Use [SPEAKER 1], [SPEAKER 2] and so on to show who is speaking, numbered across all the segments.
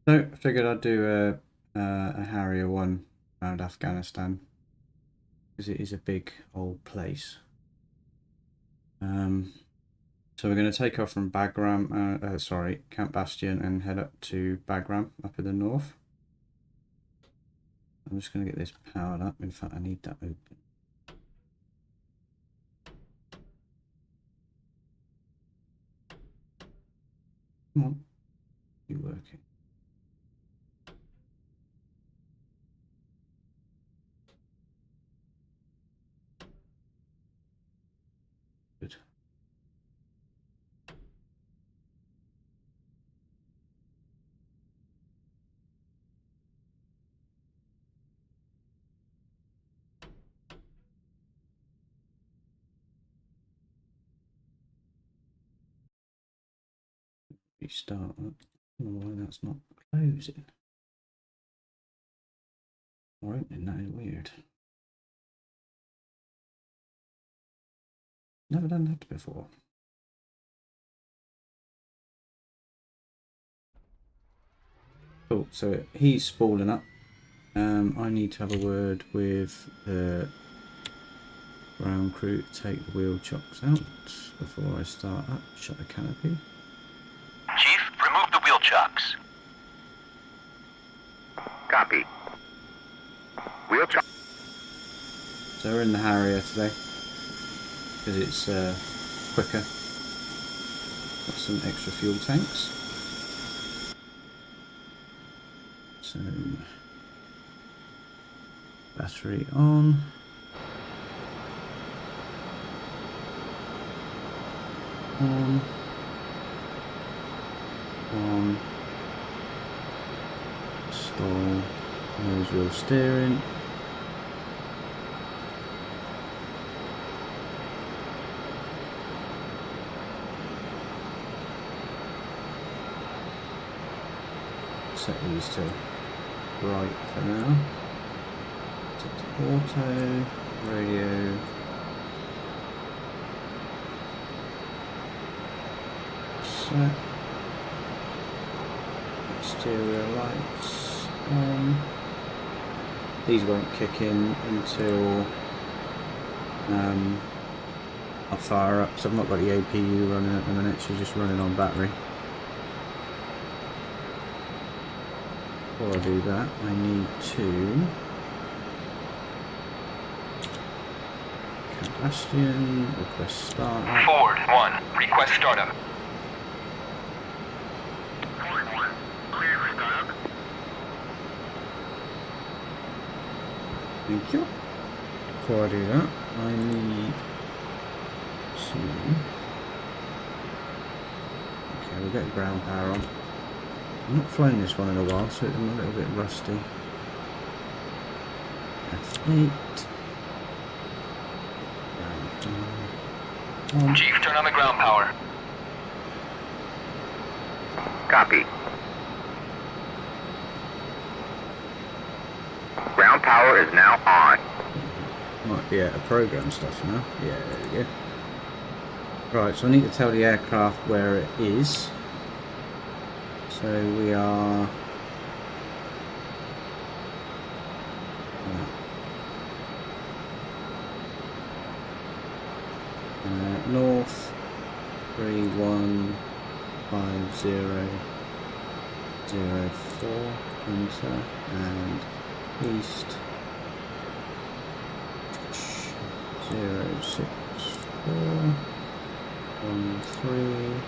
[SPEAKER 1] So I figured I'd do a Harrier one around Afghanistan because it is a big old place. So we're going to take off from Bagram, sorry, Camp Bastion, and head up to Bagram up in the north. I'm just going to get this powered up. In fact, I need that open. Come on, you working? Good. Restart. I don't know why that's not closing or opening. That is weird. Never done that before. Cool. So he's spooling up. I need to have a word with the ground crew to take the wheel chocks out before I start up. Shut the canopy.
[SPEAKER 2] Chief, remove the wheel chocks. Copy. Wheel chocks.
[SPEAKER 1] So we're in the Harrier today because it's quicker. Got some extra fuel tanks. So battery on. On. Stall. Nose wheel steering. Set these to right for now. Set to auto, radio. Set. Exterior lights on. These won't kick in until I fire up, so I've not got the APU running at the minute, so just running on battery. Before I do that, I need to Camp Bastion, request startup.
[SPEAKER 2] Forward 1, request startup.
[SPEAKER 1] Thank you. Before I do that, I need to... Okay, we'll get ground power on. I've not flown this one in a while, so I'm a little bit rusty. F8. On.
[SPEAKER 2] Chief, turn on the ground power. Copy. Ground power is now on.
[SPEAKER 1] Might be out of program stuff now. Yeah, there we go. Right, so I need to tell the aircraft where it is. So we are north 315004 enter, and east 06413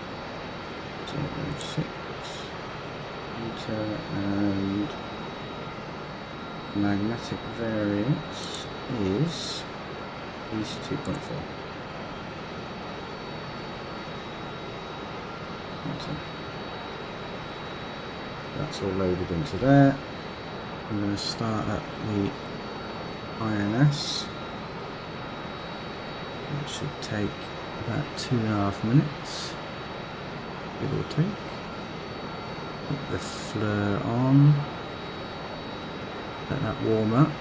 [SPEAKER 1] 06 enter, and magnetic variance is east 2.4. That's all loaded into there. I'm going to start at the INS. It should take about 2.5 minutes, give or take. Put the flare on. Let that warm up.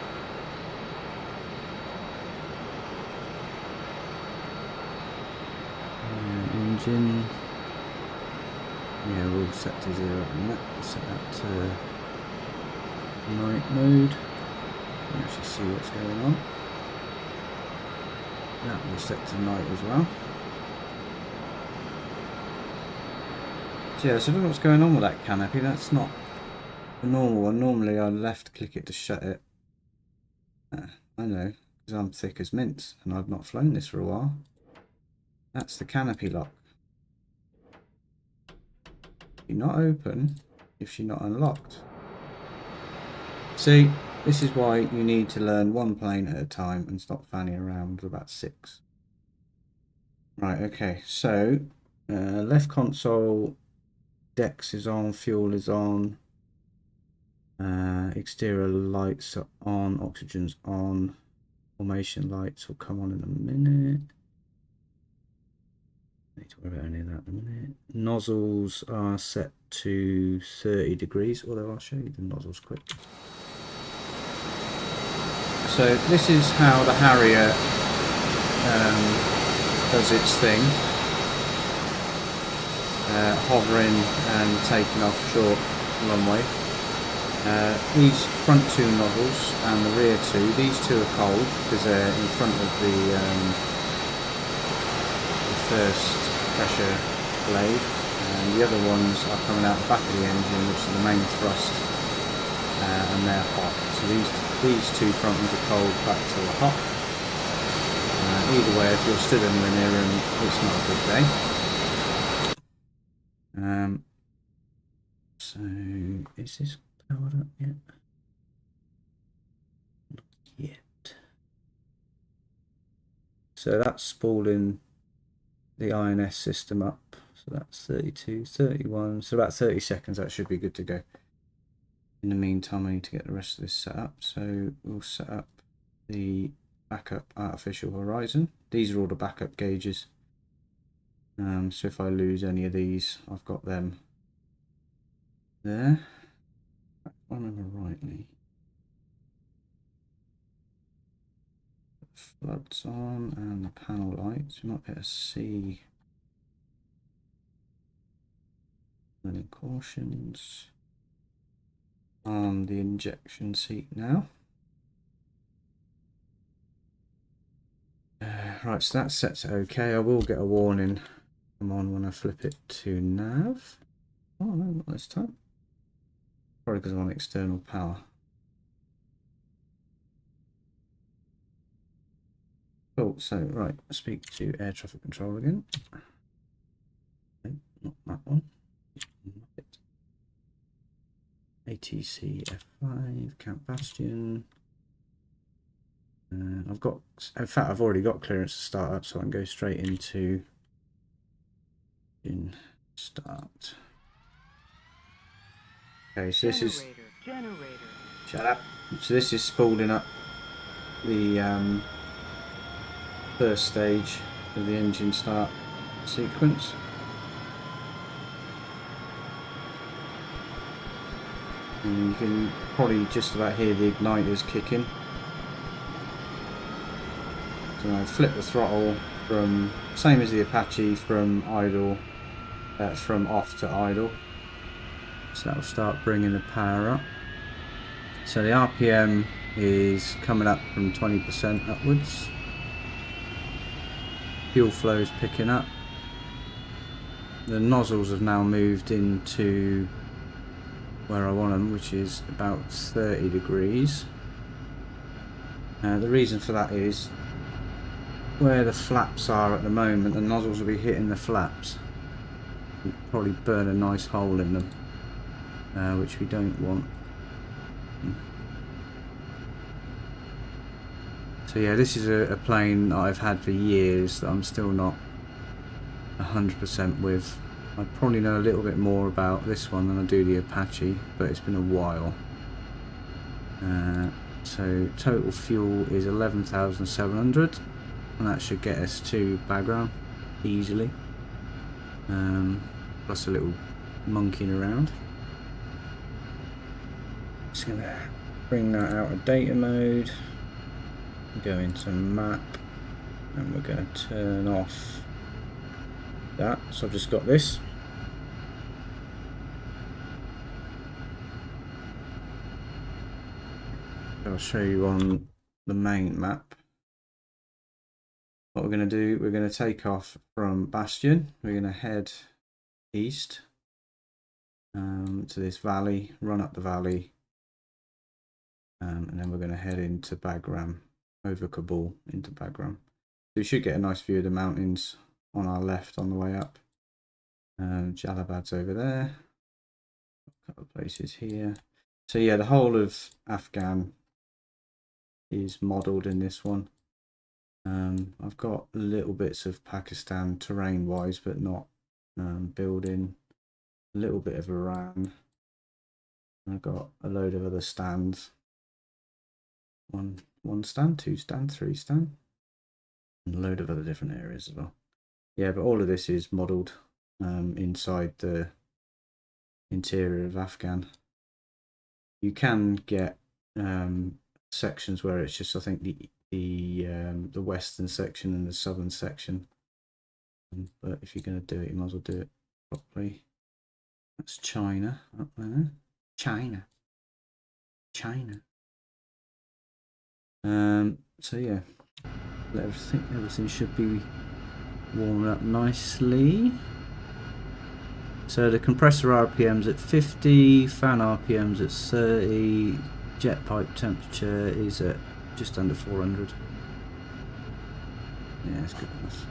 [SPEAKER 1] And engine. Yeah, we're all set to 0 at the minute. Set that to night mode. You can actually see what's going on. That will set to night as well. So yeah, so I don't know what's going on with that canopy. That's not the normal one. Normally I left click it to shut it. I know, because I'm thick as mince and I've not flown this for a while. That's the canopy lock. You're not open if you're not unlocked. See, this is why you need to learn one plane at a time and stop fanning around with about 6. Right, okay, so left console, DEX is on, fuel is on, exterior lights are on, oxygen's on, formation lights will come on in a minute. Need to worry about any of that in a minute. Nozzles are set to 30 degrees, although I'll show you the nozzles quick. So this is how the Harrier does its thing. Hovering and taking off short runway. These front 2 nozzles and the rear 2, these 2 are cold because they're in front of the first pressure blade, and the other ones are coming out the back of the engine, which is the main thrust, and they're hot. So these 2 front ones are cold, back 2 are hot. Either way, if you're stood anywhere near them, it's not a good day. So is this powered up yet? Not yet. So that's spooling the INS system up. So that's 32, 31. So about 30 seconds, that should be good to go. In the meantime, I need to get the rest of this set up. So we'll set up the backup artificial horizon. These are all the backup gauges. So if I lose any of these, I've got them there. If I remember rightly. Floods on and the panel lights. You might be able to see running cautions on the injection seat now. Right, so that's set to OK. I will get a warning come on when I flip it to nav. Oh no, not this time. Probably because I'm on external power. Cool, so right, speak to air traffic control again. No, not that one. ATC F5, Camp Bastion. I've got, in fact, I've already got clearance to start up, so I can go straight into start. Okay, so this is shut up. So this is spooling up the first stage of the engine start sequence. And you can probably just about hear the igniters kicking. So I flip the throttle from, same as the Apache, from idle, from off to idle. So that will start bringing the power up. So the RPM is coming up from 20% upwards. Fuel flow is picking up. The nozzles have now moved into where I want them, which is about 30 degrees. The reason for that is where the flaps are at the moment, the nozzles will be hitting the flaps. We'll probably burn a nice hole in them, which we don't want. So yeah, this is a plane that I've had for years that I'm still not 100% with. I probably know a little bit more about this one than I do the Apache, but it's been a while. So total fuel is 11,700, and that should get us to Bagram easily, plus a little monkeying around. Just gonna bring that out of data mode, go into map, and we're going to turn off that. So I've just got this. I'll show you on the main map. What we're going to do, we're going to take off from Bastion. We're going to head east to this valley, run up the valley, and then we're going to head into Bagram, over Kabul into Bagram. So we should get a nice view of the mountains on our left on the way up. Jalabad's over there, a couple of places here. So yeah, the whole of Afghan is modelled in this one. I've got little bits of Pakistan terrain wise, but not building. A little bit of Iran. I've got a load of other stands. One stand, 2 stand, 3 stand. And a load of other different areas as well. Yeah, but all of this is modelled inside the interior of Afghan. You can get sections where it's just, I think, the western section and the southern section. But if you're going to do it, you might as well do it properly. That's China up there. China. So yeah, everything should be warmed up nicely. So the compressor RPM's at 50, fan RPM's at 30, jet pipe temperature is at just under 400. Yeah, it's good enough.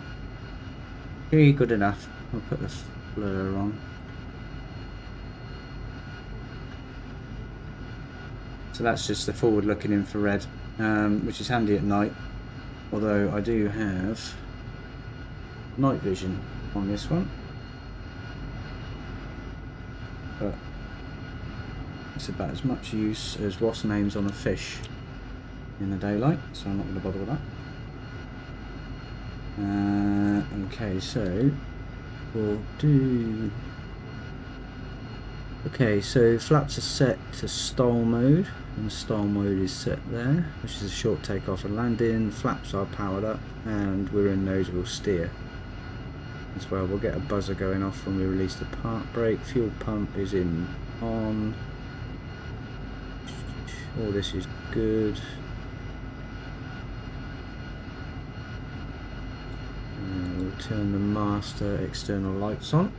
[SPEAKER 1] Very good enough. We'll put the blur on. So that's just the forward-looking infrared, which is handy at night. Although I do have night vision on this one, but it's about as much use as what's names on a fish in the daylight, so I'm not going to bother with that. Okay, so we'll do. Okay, so flaps are set to stall mode, and stall mode is set there, which is a short takeoff and landing. Flaps are powered up, and we're in nose wheel steer as well. We'll get a buzzer going off when we release the park brake. Fuel pump is in on. All this is good. We'll turn the master external lights on.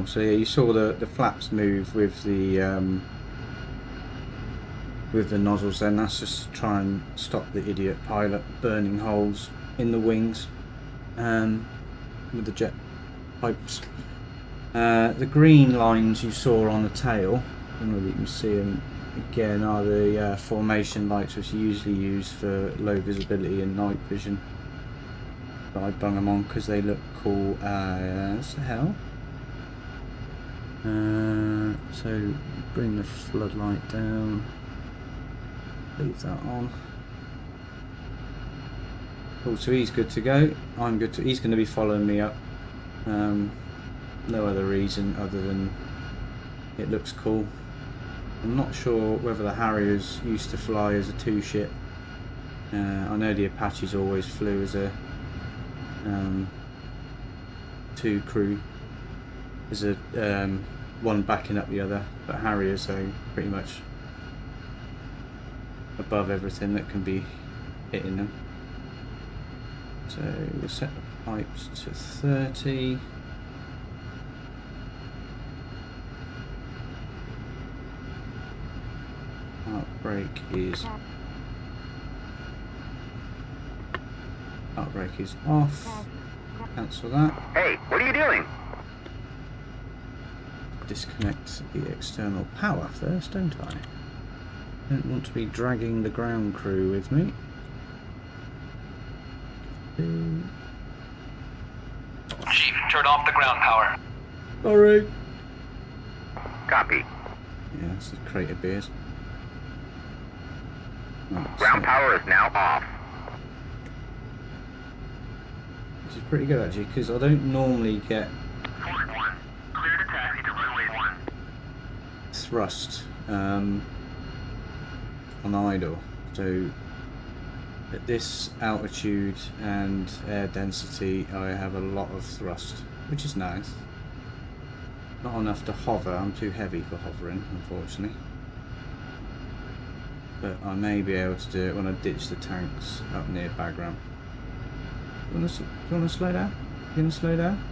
[SPEAKER 1] So yeah, you saw the flaps move with the nozzles. Then that's just to try and stop the idiot pilot burning holes in the wings with the jet pipes. The green lines you saw on the tail, I don't know whether you can see them again, are the formation lights, which are usually used for low visibility and night vision. But I bung them on because they look cool as hell. So bring the floodlight down, leave that on. Cool, so he's good to go. I'm good to. He's going to be following me up. No other reason other than it looks cool. I'm not sure whether the Harriers used to fly as a 2-ship. I know the Apaches always flew as a 2 crew. There's a one backing up the other, but Harriers are pretty much above everything that can be hitting them. So we'll set the pipes to 30. Park brake is off. Cancel that.
[SPEAKER 2] Hey, what are you doing?
[SPEAKER 1] Disconnect the external power first, don't I? Don't want to be dragging the ground crew with me.
[SPEAKER 2] Chief, turn off the ground power.
[SPEAKER 1] Sorry.
[SPEAKER 2] Copy.
[SPEAKER 1] Yeah, that's a crate of beers. Right,
[SPEAKER 2] Ground power is now off.
[SPEAKER 1] Which is pretty good actually, because I don't normally get thrust on idle, so at this altitude and air density I have a lot of thrust, which is nice. Not enough to hover, I'm too heavy for hovering unfortunately, but I may be able to do it when I ditch the tanks up near Bagram. Do you want to slow down? You going to slow down?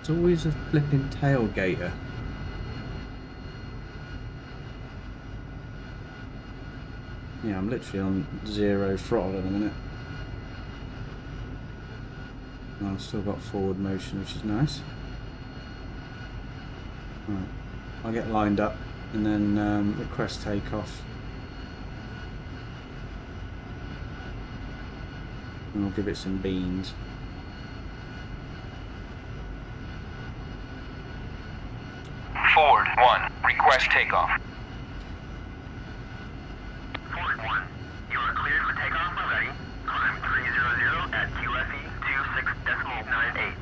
[SPEAKER 1] It's always a flipping tailgater. Yeah, I'm literally on 0 throttle at the minute. And I've still got forward motion, which is nice. Right. I'll get lined up and then request takeoff. And I'll give it some beans.
[SPEAKER 2] Forward 1, request takeoff.
[SPEAKER 3] Forward 1, you are cleared for takeoff when ready. Climb 300 at QFE 26.98.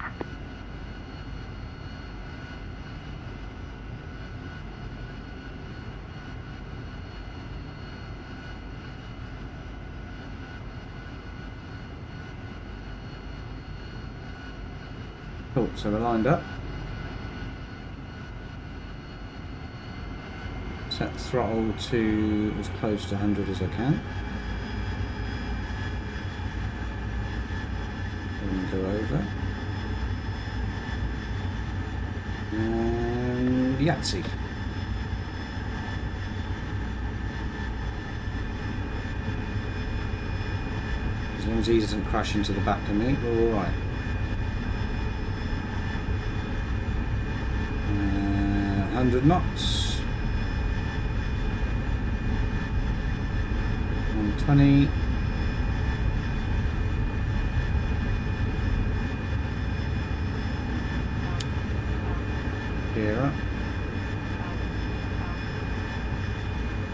[SPEAKER 1] Cool, so we're lined up. Set throttle to as close to 100 as I can. And go over. And Yahtzee. As long as he doesn't crash into the back of me, we're alright. 100 knots. 120. Gear up.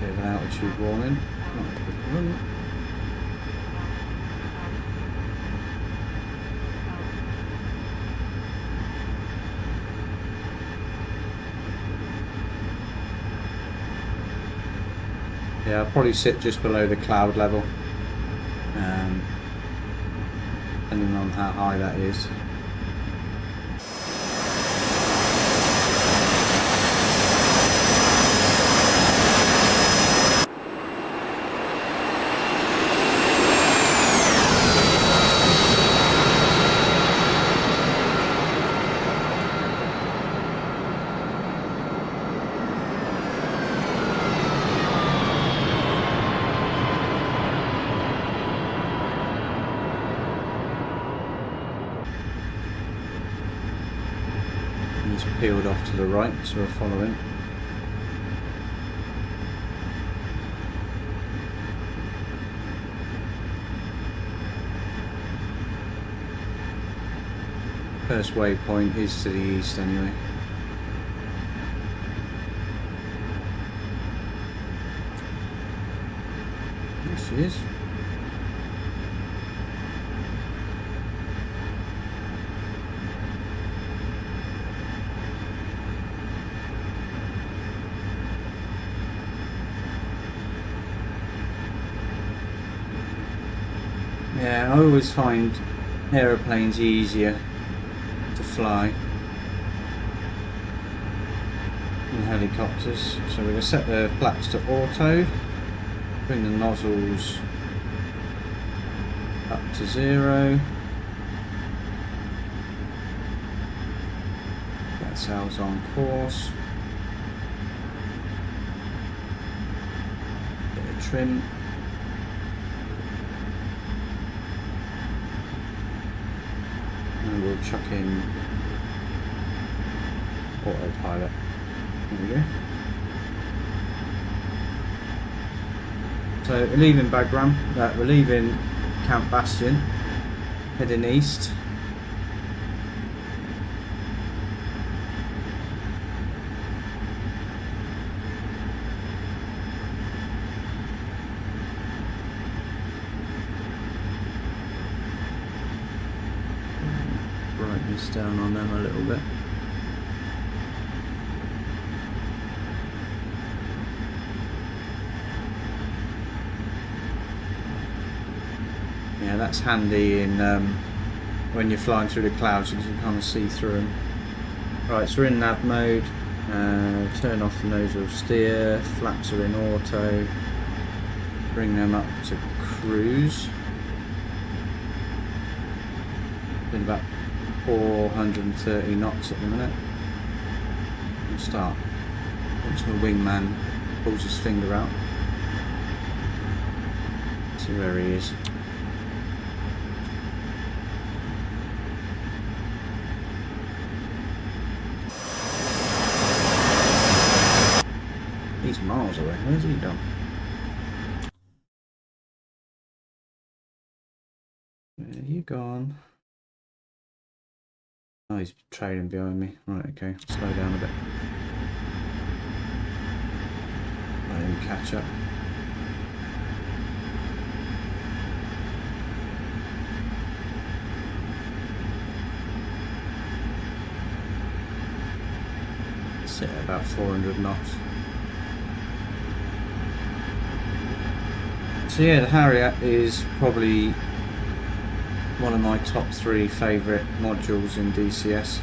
[SPEAKER 1] Bit of an altitude warning. Not a good run. Yeah, I'll probably sit just below the cloud level, depending on how high that is. He's peeled off to the right, so we're following. First waypoint is to the east anyway. There she is. Yeah, I always find aeroplanes easier to fly than helicopters. So we're going to set the flaps to auto, bring the nozzles up to 0. Get ourselves on course. Bit of trim. And we'll chuck in autopilot. There we go. So we're leaving Bagram, we're leaving Camp Bastion, heading east. down on them a little bit. Yeah, that's handy in when you're flying through the clouds, you can kind of see through them. Right, so we're in nav mode. Turn off the nose wheel steer. Flaps are in auto. Bring them up to cruise. Been about 430 knots at the minute. And start. Once my wingman pulls his finger out. See where he is. He's miles away. Where's he gone? Where have you gone? Oh, he's trailing behind me. Right, okay. Slow down a bit. Let him catch up. Sit at about 400 knots. So yeah, the Harrier is probably one of my top 3 favourite modules in DCS.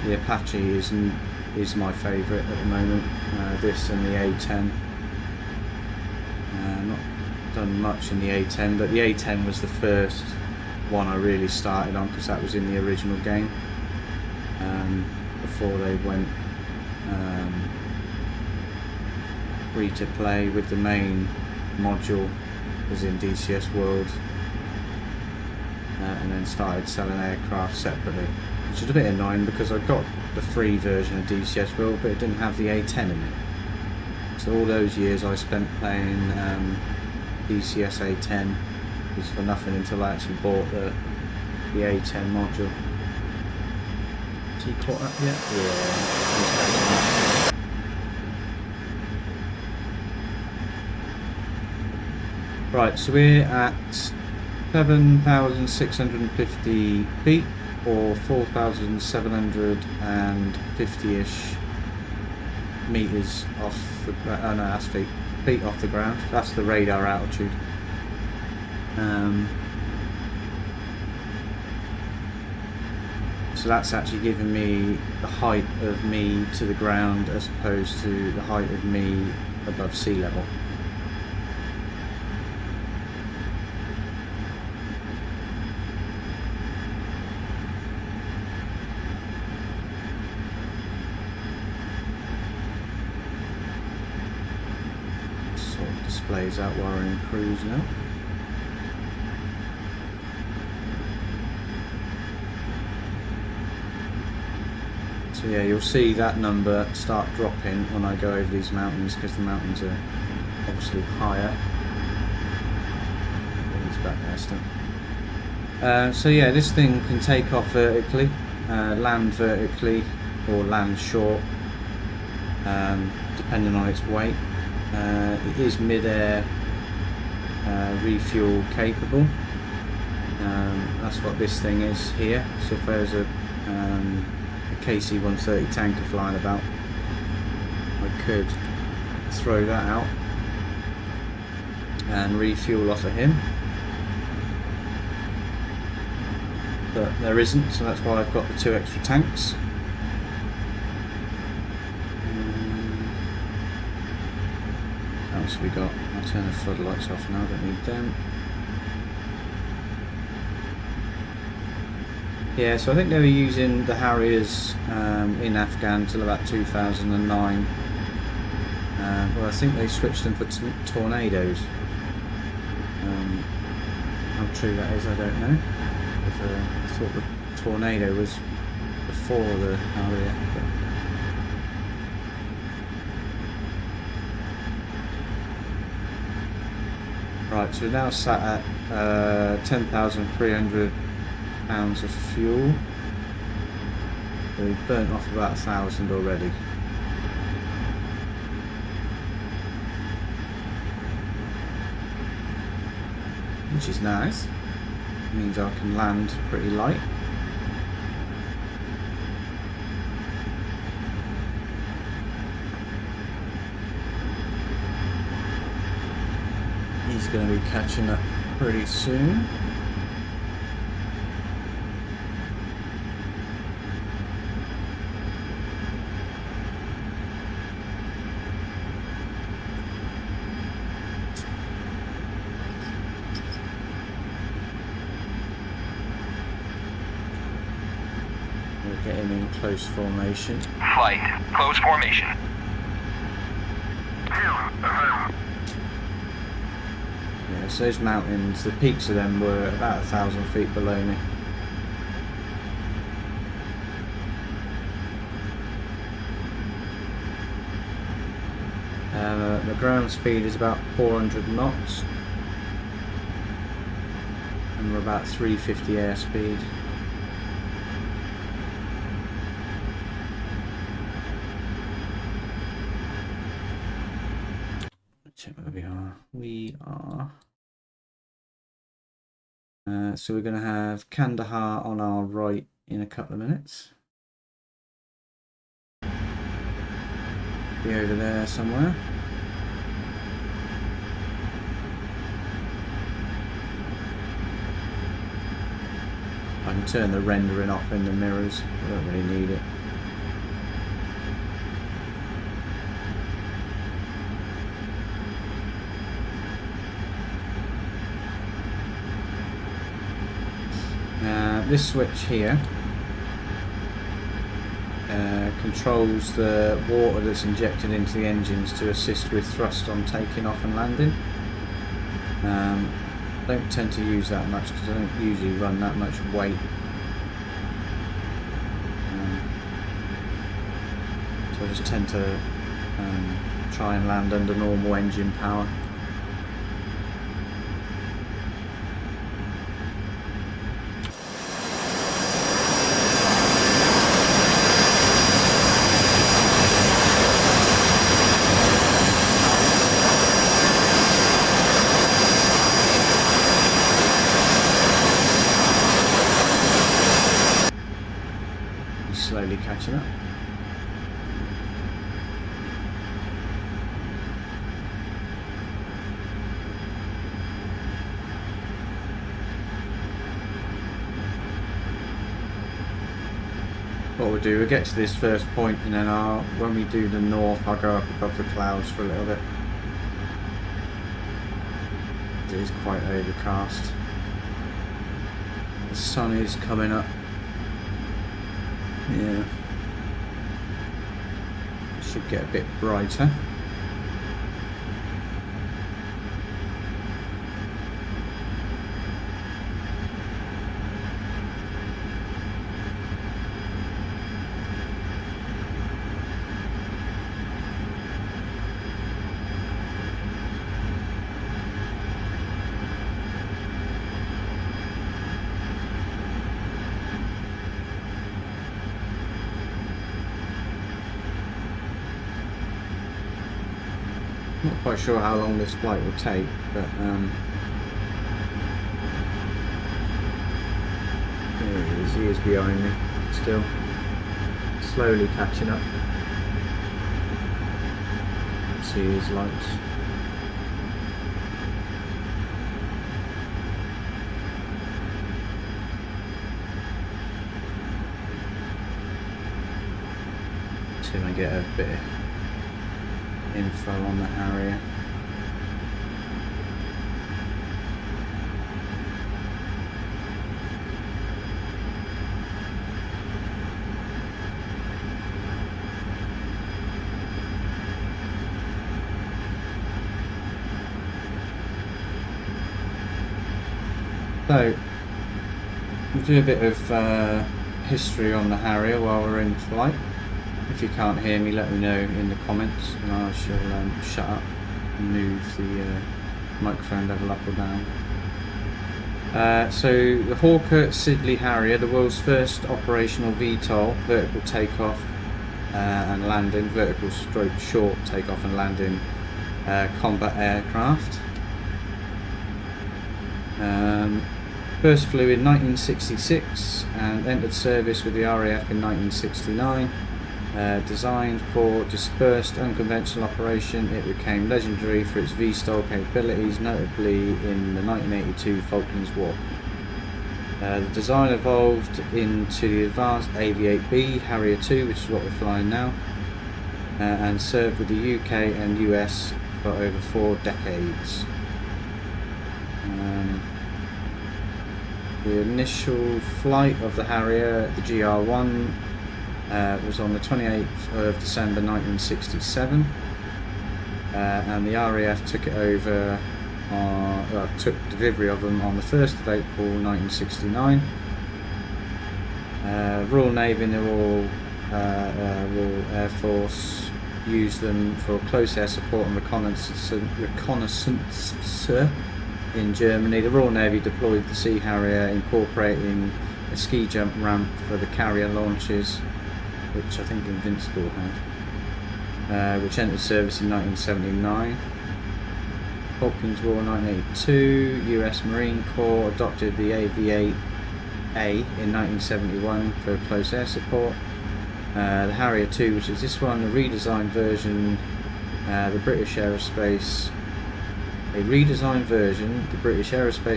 [SPEAKER 1] The Apache is my favourite at the moment. This and the A10. Not done much in the A10, but the A10 was the first one I really started on because that was in the original game. Before they went free to play with the main module was in DCS World, and then started selling aircraft separately, which is a bit annoying because I got the free version of DCS World but it didn't have the A10 in it. So all those years I spent playing DCS A10 was for nothing until I actually bought the A10 module. Is he caught up yet? Yeah. Right, so we're at 7,650 feet, or 4,750-ish meters off the ground. Oh no, that's feet off the ground. That's the radar altitude. So that's actually giving me the height of me to the ground as opposed to the height of me above sea level. Sort of displays out while we're in cruise now. So yeah, you'll see that number start dropping when I go over these mountains because the mountains are obviously higher. He's back there still. So yeah, this thing can take off vertically, land vertically, or land short, depending on its weight. It is mid-air refuel capable. That's what this thing is here. So if there's a KC-130 tanker flying about, I could throw that out and refuel off of him, but there isn't, so that's why I've got the 2 extra tanks. What else have we got? I'll turn the floodlights off now, I don't need them. Yeah, so I think they were using the Harriers in Afghan till about 2009. Well, I think they switched them for Tornadoes. How true that is, I don't know. I thought the Tornado was before the Harrier. Right, so we're now sat at 10,300 pounds of fuel. We've burnt off about 1,000 already. Which is nice. It means I can land pretty light. is going to be catching up pretty soon. We'll get him in close formation.
[SPEAKER 2] Flight. Close formation.
[SPEAKER 1] Yeah, so those mountains, the peaks of them were about 1,000 feet below me. The ground speed is about 400 knots and we're about 350 airspeed. Check where we are. We are so we're going to have Kandahar on our right in a couple of minutes. Be over there somewhere. I can turn the rendering off in the mirrors. I don't really need it. This switch here controls the water that's injected into the engines to assist with thrust on taking off and landing. I don't tend to use that much because I don't usually run that much weight. So I just tend to try and land under normal engine power. Slowly catching up. What we'll do, we'll get to this first point and then when we do the north, I'll go up above the clouds for a little bit. It is quite overcast. The sun is coming up. Yeah, it should get a bit brighter. Not quite sure how long this flight will take, but there he is. He is behind me still, slowly catching up. See his lights. See if I get a bit of info on the Harrier. So we'll do a bit of history on the Harrier while we're in flight. If you can't hear me, let me know in the comments and I shall shut up and move the microphone level up or down. So the Hawker Siddeley Harrier, the world's first operational VTOL, vertical takeoff and landing, vertical stroke short takeoff and landing combat aircraft. First flew in 1966 and entered service with the RAF in 1969. Designed for dispersed, unconventional operation, it became legendary for its VSTOL capabilities, notably in the 1982 Falklands War. The design evolved into the advanced AV-8B Harrier II, which is what we're flying now, and served with the UK and US for over 4 decades. The initial flight of the Harrier, the GR1, was on the 28th of December 1967, and the RAF took it over, took delivery of them on the 1st of April 1969. Royal Navy and the Royal Air Force used them for close air support and reconnaissance in Germany. The Royal Navy deployed the Sea Harrier, incorporating a ski jump ramp for the carrier launches, which I think Invincible had, which entered service in 1979. Falklands War 1982, US Marine Corps adopted the AV-8A in 1971 for close air support. The Harrier II, which is this one, a redesigned version, the British Aerospace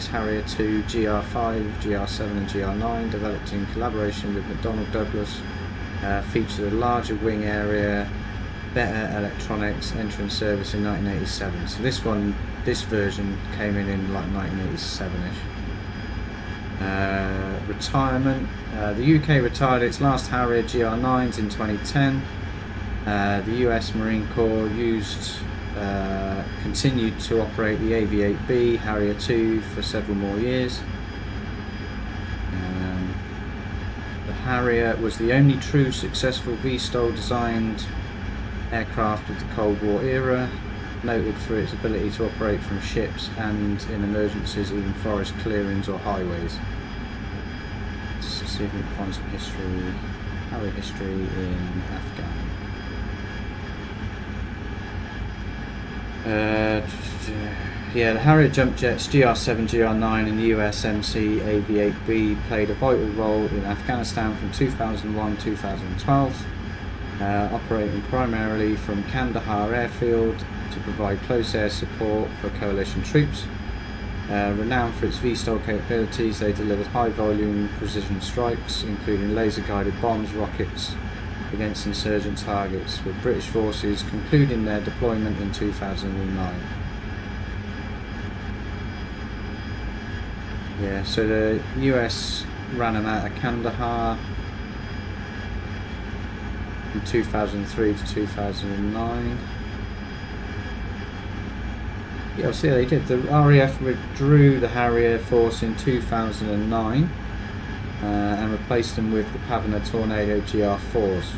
[SPEAKER 1] Harrier II GR5, GR7 and GR9, developed in collaboration with McDonnell Douglas, featured a larger wing area, better electronics, entering service in 1987. So this version came in like 1987ish. Retirement. The UK retired its last Harrier GR9s in 2010. The US Marine Corps continued to operate the AV-8B Harrier II for several more years. The Harrier was the only true successful VSTOL designed aircraft of the Cold War era, noted for its ability to operate from ships and in emergencies, even forest clearings or highways. Let's see if we can find some history, Harrier history in Afghan. The Harrier jump jets GR7, GR9 and the USMC AV-8B played a vital role in Afghanistan from 2001-2012, operating primarily from Kandahar airfield to provide close air support for coalition troops. Renowned for its VSTOL capabilities, they delivered high volume precision strikes, including laser guided bombs, rockets, against insurgent targets, with British forces concluding their deployment in 2009. Yeah, so the US ran them out of Kandahar from 2003 to 2009. Yeah, see, they did. The RAF withdrew the Harrier force in 2009 and replaced them with the Pavana Tornado GR4s.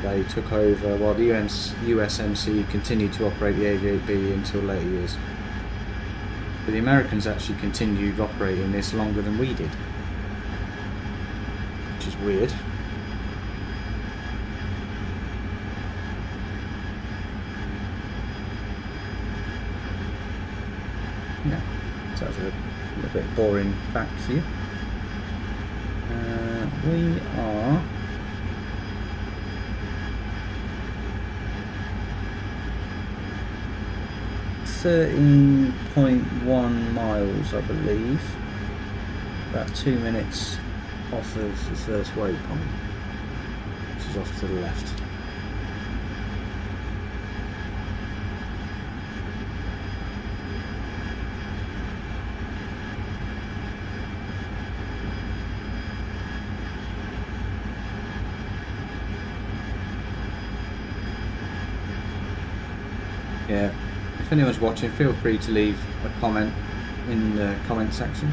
[SPEAKER 1] They took over while the USMC continued to operate the AV-8B until later years. But the Americans actually continued operating this longer than we did, which is weird. Yeah, so that's a little bit boring fact for you. We are .1 miles, I believe. About 2 minutes off of the first waypoint, which is off to the left. Yeah, if anyone's watching, feel free to leave a comment in the comment section.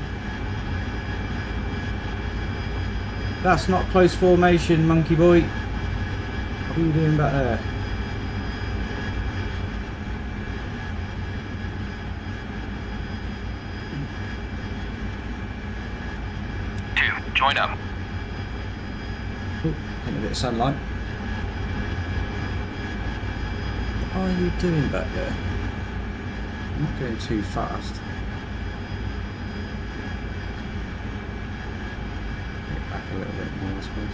[SPEAKER 1] That's not close formation, monkey boy. What are you doing back there?
[SPEAKER 2] Join up.
[SPEAKER 1] Oh, getting a bit of sunlight. What are you doing back there? I'm not going too fast. Get back a little bit more, I suppose.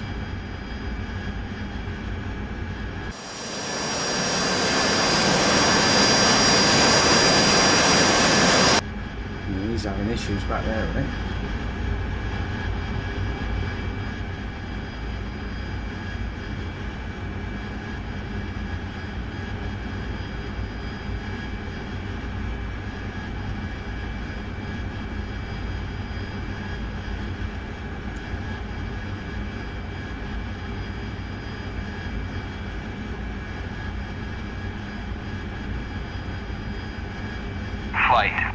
[SPEAKER 1] issues back there, I think.
[SPEAKER 2] Flight.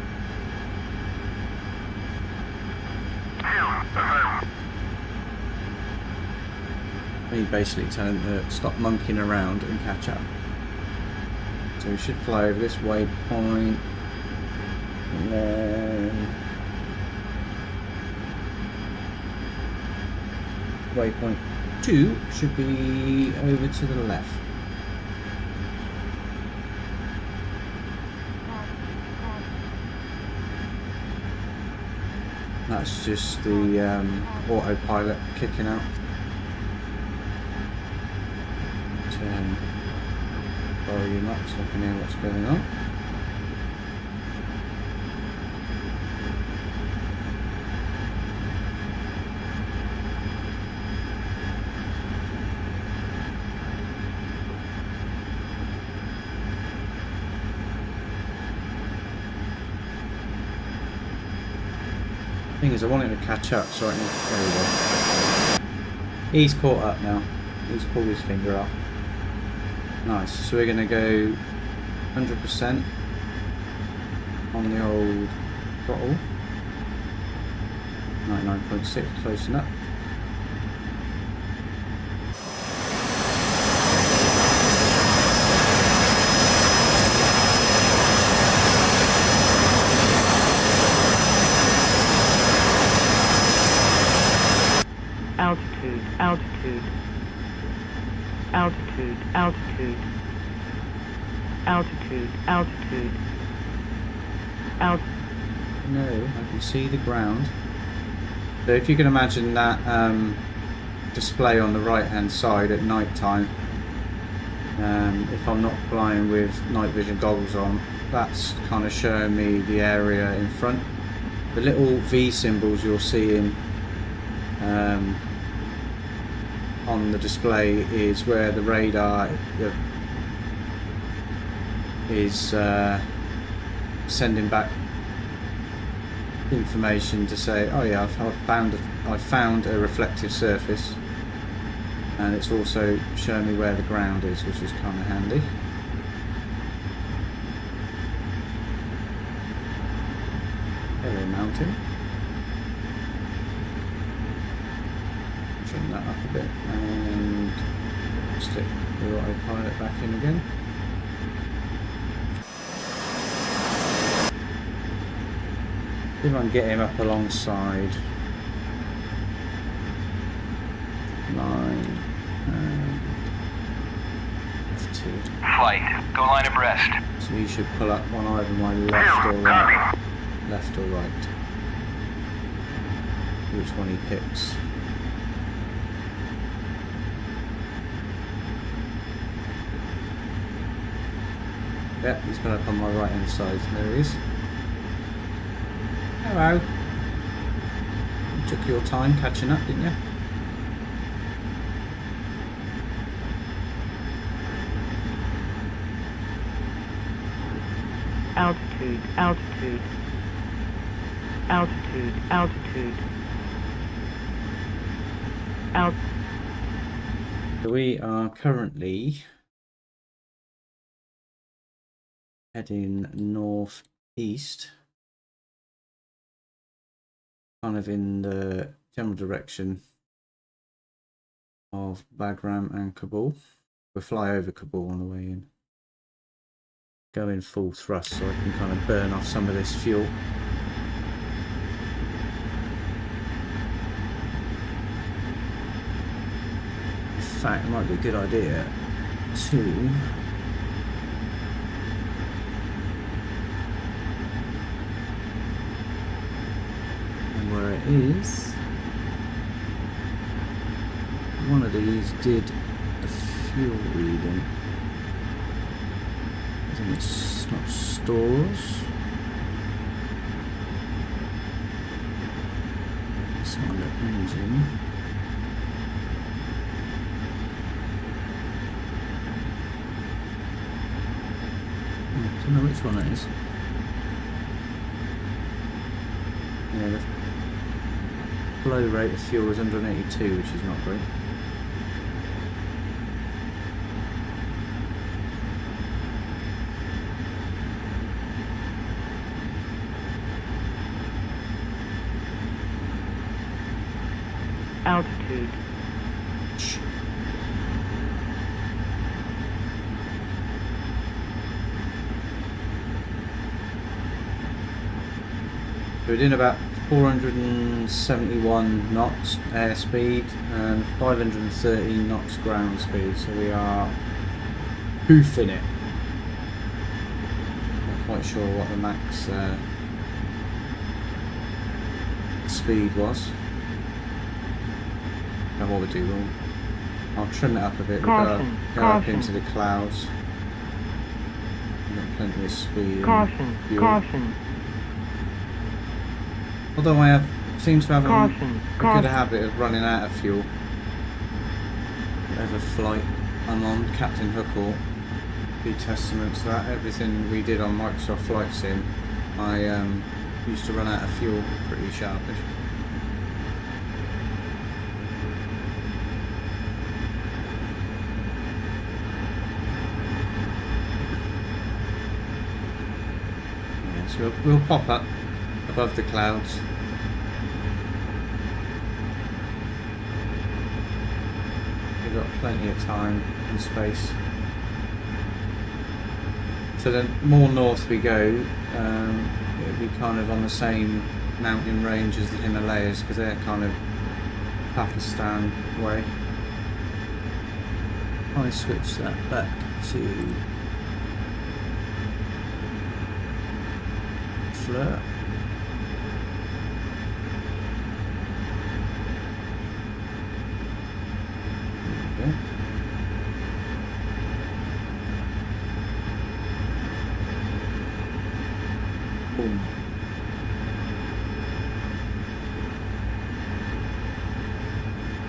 [SPEAKER 1] We basically tell him to stop monkeying around and catch up. So we should fly over this waypoint, and then waypoint 2 should be over to the left. That's just the autopilot kicking out. Turn volume up so I can hear what's going on. Thing is, I want him to catch up, so I can. There we go. He's caught up now. He's pulled his finger up. Nice. So we're going to go 100% on the old throttle. 99.6, close enough.
[SPEAKER 4] Altitude, altitude, altitude, altitude, altitude, altitude, altitude.
[SPEAKER 1] No, I can see the ground. So if you can imagine that display on the right hand side at night time, if I'm not flying with night vision goggles on, that's kind of showing me the area in front. The little V symbols you're seeing on the display is where the radar is sending back information to say, oh yeah, I've found a reflective surface, and it's also showing me where the ground is, which is kind of handy. Hello, mountain. Trim that up a bit and stick the autopilot back in again. See if I can get him up alongside 9 and F2.
[SPEAKER 2] Flight. Go line abreast.
[SPEAKER 1] So he should pull up on either my left or right. Left or right. Which one he picks. Yep, he's got up on my right hand side. There he is. Hello. You took your time catching up, didn't you?
[SPEAKER 4] Altitude, altitude, altitude, altitude, altitude.
[SPEAKER 1] So we are currently heading northeast, kind of in the general direction of Bagram and Kabul. We'll fly over Kabul on the way in. Go in full thrust so I can kind of burn off some of this fuel. In fact, it might be a good idea to where it is. One of these did a fuel reading. I think it's not stores. engine. I don't know which one it is. Yeah, the flow rate of fuel is 182, which is not great.
[SPEAKER 4] Altitude.
[SPEAKER 1] So we're doing about 471 knots airspeed and 530 knots ground speed, so we are hoofing it. Not quite sure what the max speed was. And what we'll do, I'll trim it up a bit. We'll go up into the clouds. We've got plenty of speed.
[SPEAKER 4] Caution.
[SPEAKER 1] Fuel.
[SPEAKER 4] Caution.
[SPEAKER 1] Although I seem to have a good
[SPEAKER 4] Caution.
[SPEAKER 1] habit of running out of fuel. Whatever flight I'm on, Captain Hook or be testament to that. Everything we did on Microsoft Flight Sim, I used to run out of fuel pretty sharpish. Yeah, so we'll pop up above the clouds. We've got plenty of time and space. So the more north we go, it'll be kind of on the same mountain range as the Himalayas, because they're kind of Pakistan way. I switch that back to flirt. There we go. Boom.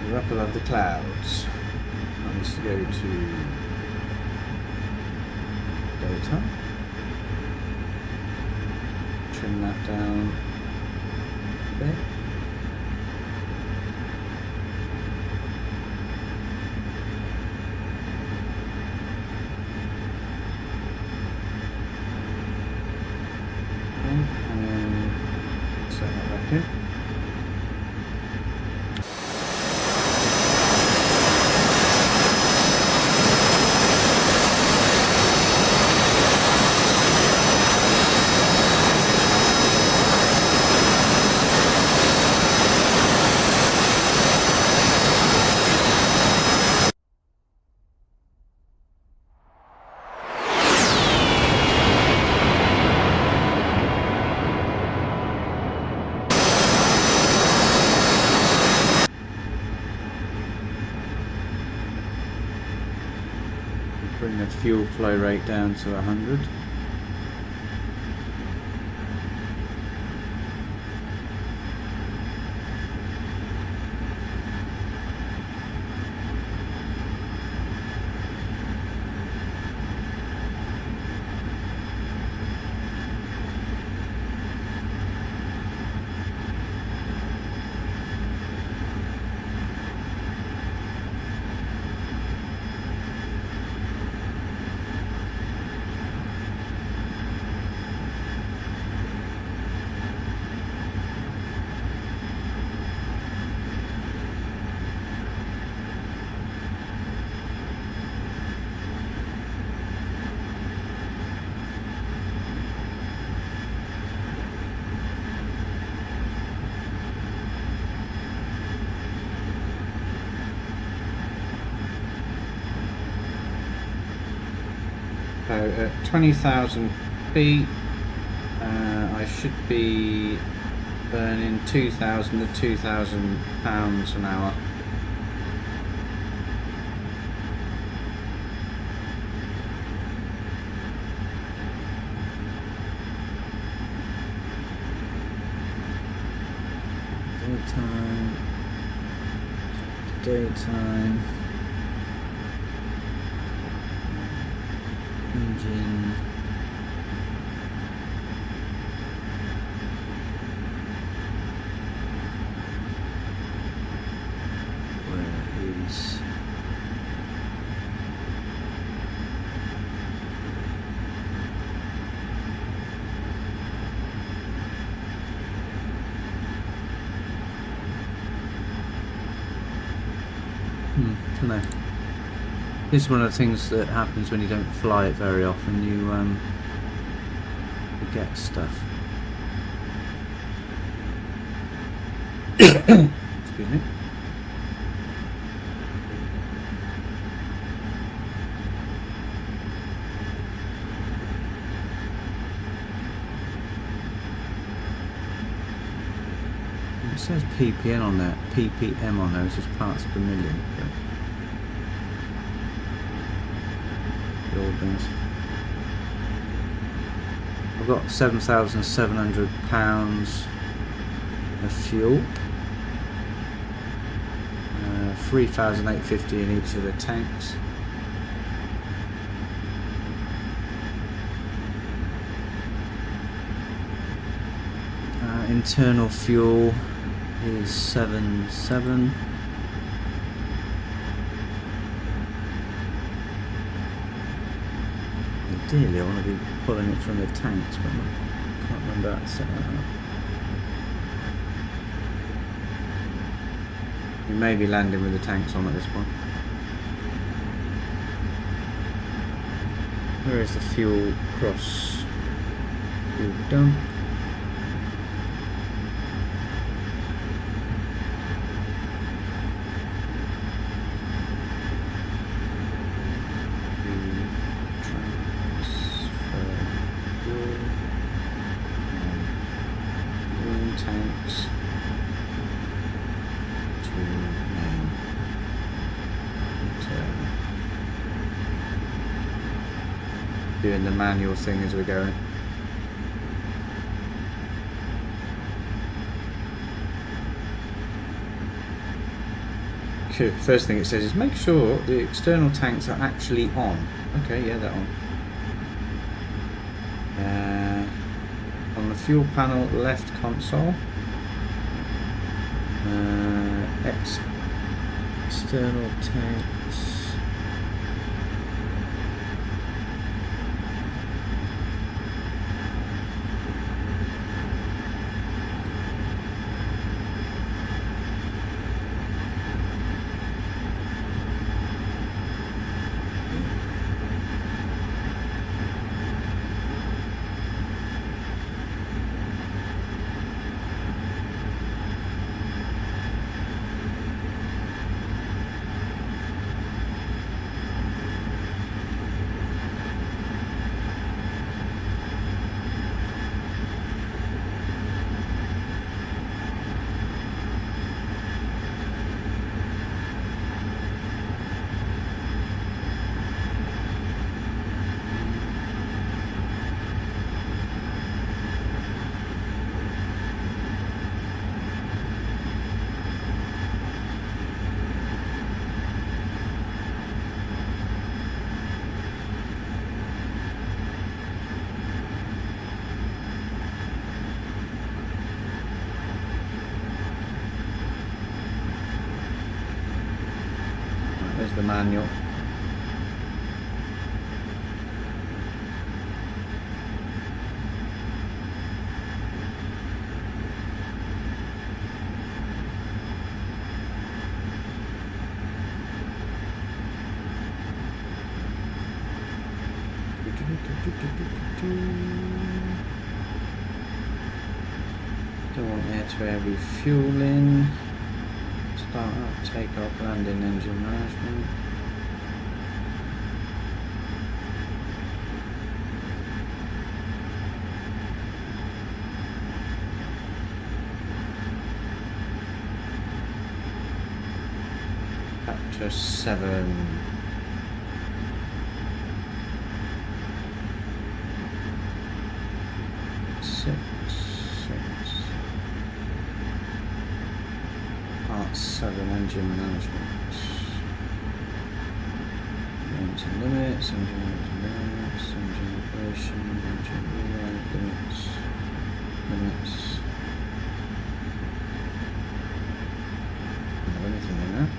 [SPEAKER 1] We're up above the clouds. I need to go to data. Trim that down a bit. And set that back in. Bring the fuel flow rate down to 100. So at 20,000 feet, I should be burning 2,000 to 2,000 pounds an hour. Daytime. daytime. Engine. Where is... I don't know. This is one of the things that happens when you don't fly it very often. You forget stuff. Excuse me. It says ppm on there, ppm on there, which is parts per million. But it all does. I've got 7,700 pounds of fuel, 3,850 in each of the tanks. Internal fuel is 7.7. Ideally I want to be pulling it from the tanks, but I can't remember how to set that up. We may be landing with the tanks on at this point. Where is the fuel cross? Fuel dump. Doing the manual thing as we're going. Okay, first thing it says is make sure the external tanks are actually on. Okay, yeah, they're on. On the fuel panel, left console. External tanks. There's the manual. Don't want air-to-air refueling. Start up, take off, landing, engine management. Chapter 7. Part 7 engine management. Engine limits, engine limits, engine operation, engine rewrite limits, limits. Don't have anything in there.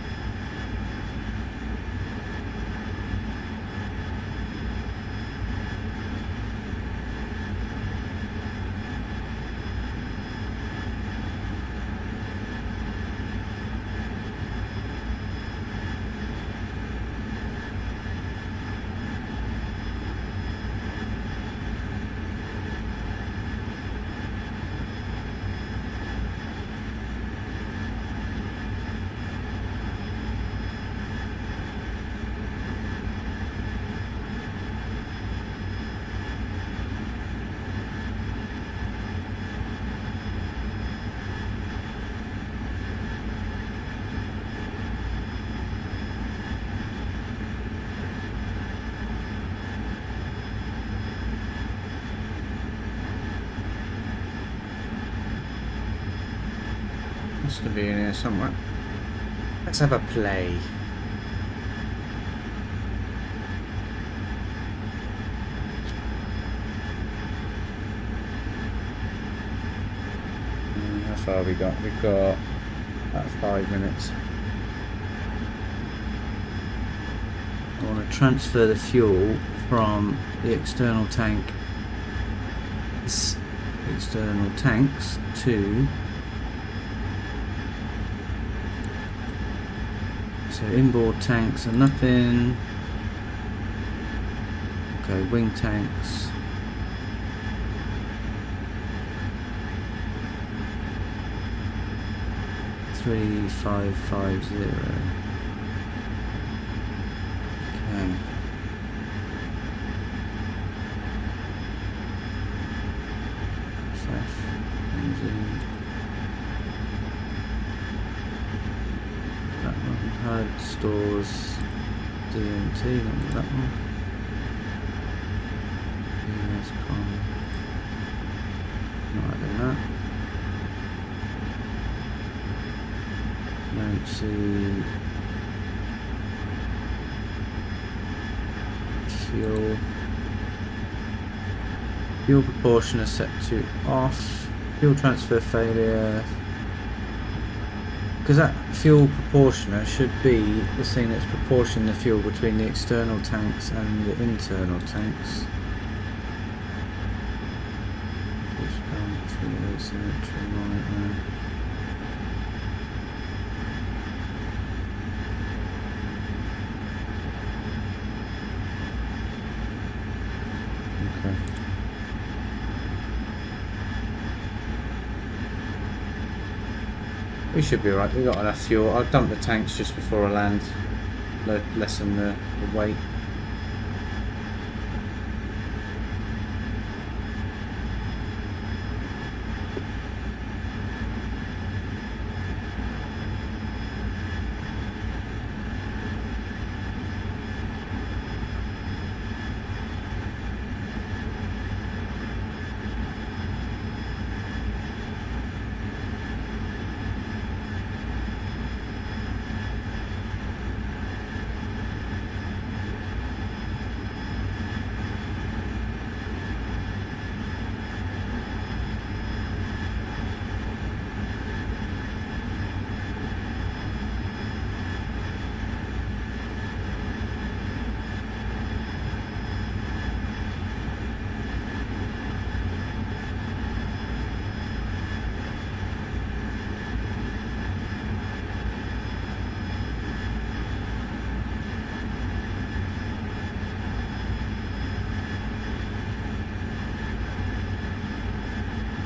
[SPEAKER 1] Must be in here somewhere. Let's have a play. How far have we got? We've got about 5 minutes. I want to transfer the fuel from the external tank, external tanks to. So inboard tanks are nothing. Okay, wing tanks. Three, 550. Okay. FF engine. That one. HUD stores DMT, not that one. US com. Not having that. Don't see fuel. Fuel proportion is set to off. Fuel transfer failure. Because that fuel proportioner should be the thing that's proportioning the fuel between the external tanks and the internal tanks. Okay. We should be right. We got enough fuel. I'll dump the tanks just before I land, lessen the weight.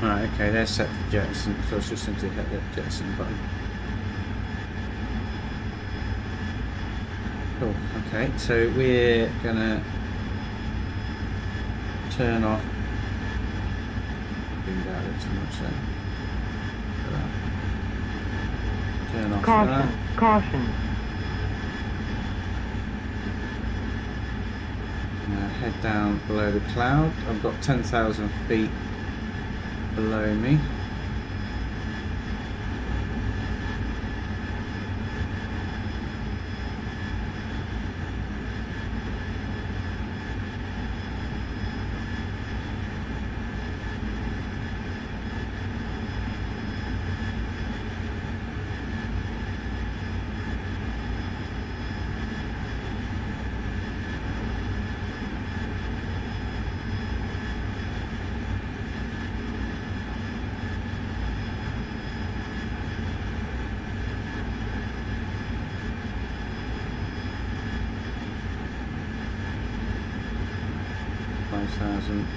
[SPEAKER 1] Right, okay, they're set to jettison, so I just need to hit the jettison button. Cool, okay, so we're gonna turn off. Zoomed out a bit too much there. Turn off
[SPEAKER 4] Caution,
[SPEAKER 1] that.
[SPEAKER 4] caution.
[SPEAKER 1] Now head down below the cloud. I've got 10,000 feet below me. 5,000.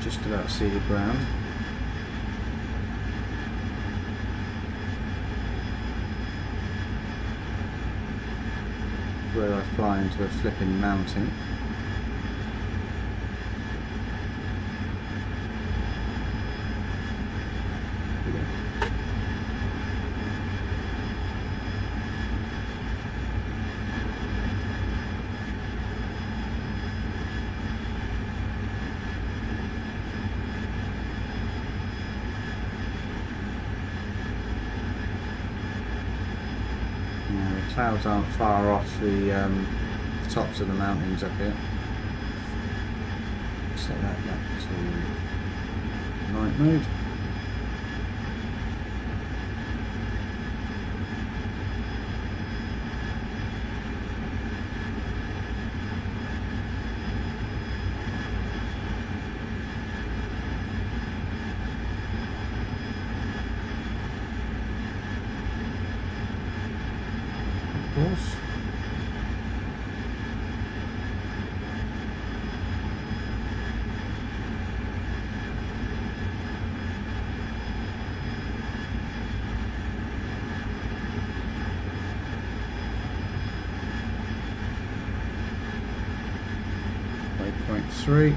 [SPEAKER 1] Just about to see the ground. Where I fly into a flipping mountain. Clouds aren't far off the tops of the mountains up here. Set that back to night mode. Course. .3.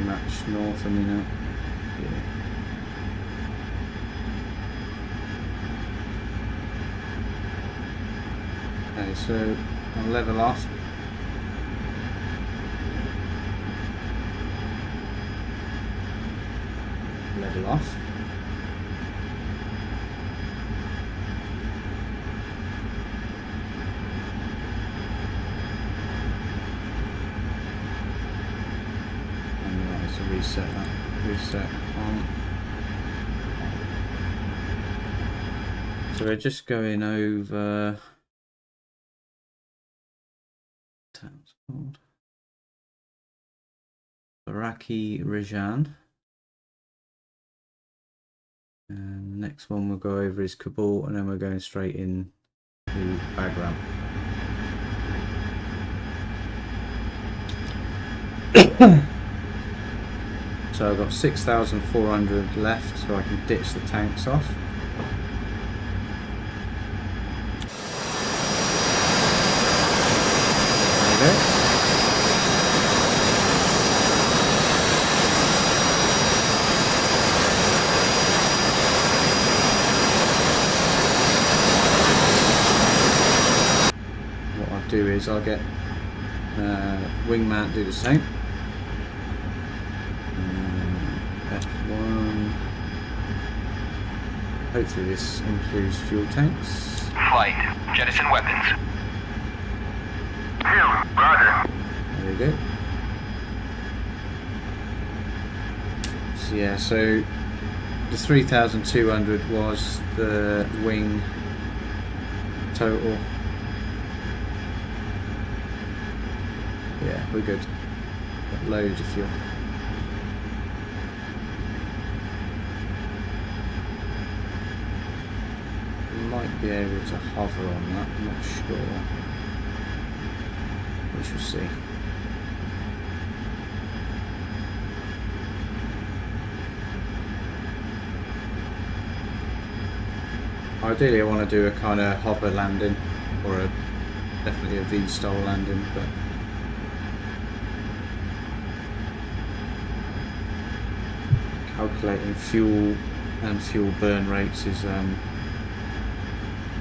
[SPEAKER 1] Much north of me now. Yeah. Okay, so I'll level off. Level off. Reset that. Reset on. So we're just going over. What's called? Iraqi Rajan. And the next one we'll go over is Kabul, and then we're going straight in to Bagram. So I've got 6,400 left, so I can ditch the tanks off. There we go. What I'll do is I'll get wingman do the same. F1. Hopefully this includes fuel tanks.
[SPEAKER 2] Flight. Jettison weapons.
[SPEAKER 3] Roger.
[SPEAKER 1] There we go. So yeah, so the 3,200 was the wing total. Yeah, we're good. Got loads of fuel. Might be able to hover on that, I'm not sure. We shall see. Ideally I want to do a kind of hover landing, or definitely a V-style landing, but calculating fuel and fuel burn rates is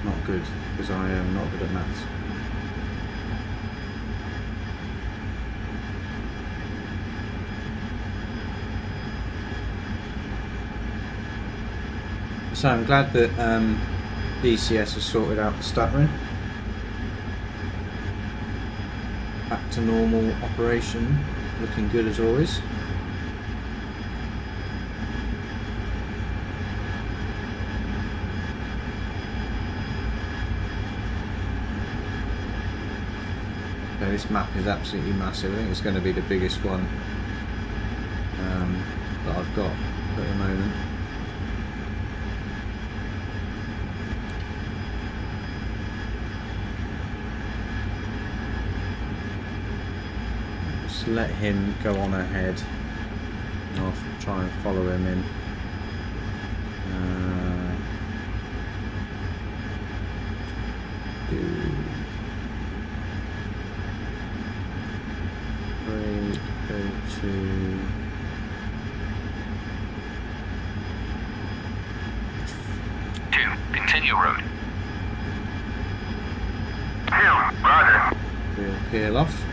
[SPEAKER 1] not good, because I am not good at maths. So I'm glad that DCS has sorted out the stuttering. Back to normal operation, looking good as always. know, this map is absolutely massive. I think it's going to be the biggest one that I've got at the moment. Just let him go on ahead and I'll try and follow him in. 2, 3, go to
[SPEAKER 2] 2, continue road.
[SPEAKER 3] 2, roger.
[SPEAKER 1] we'll peel off.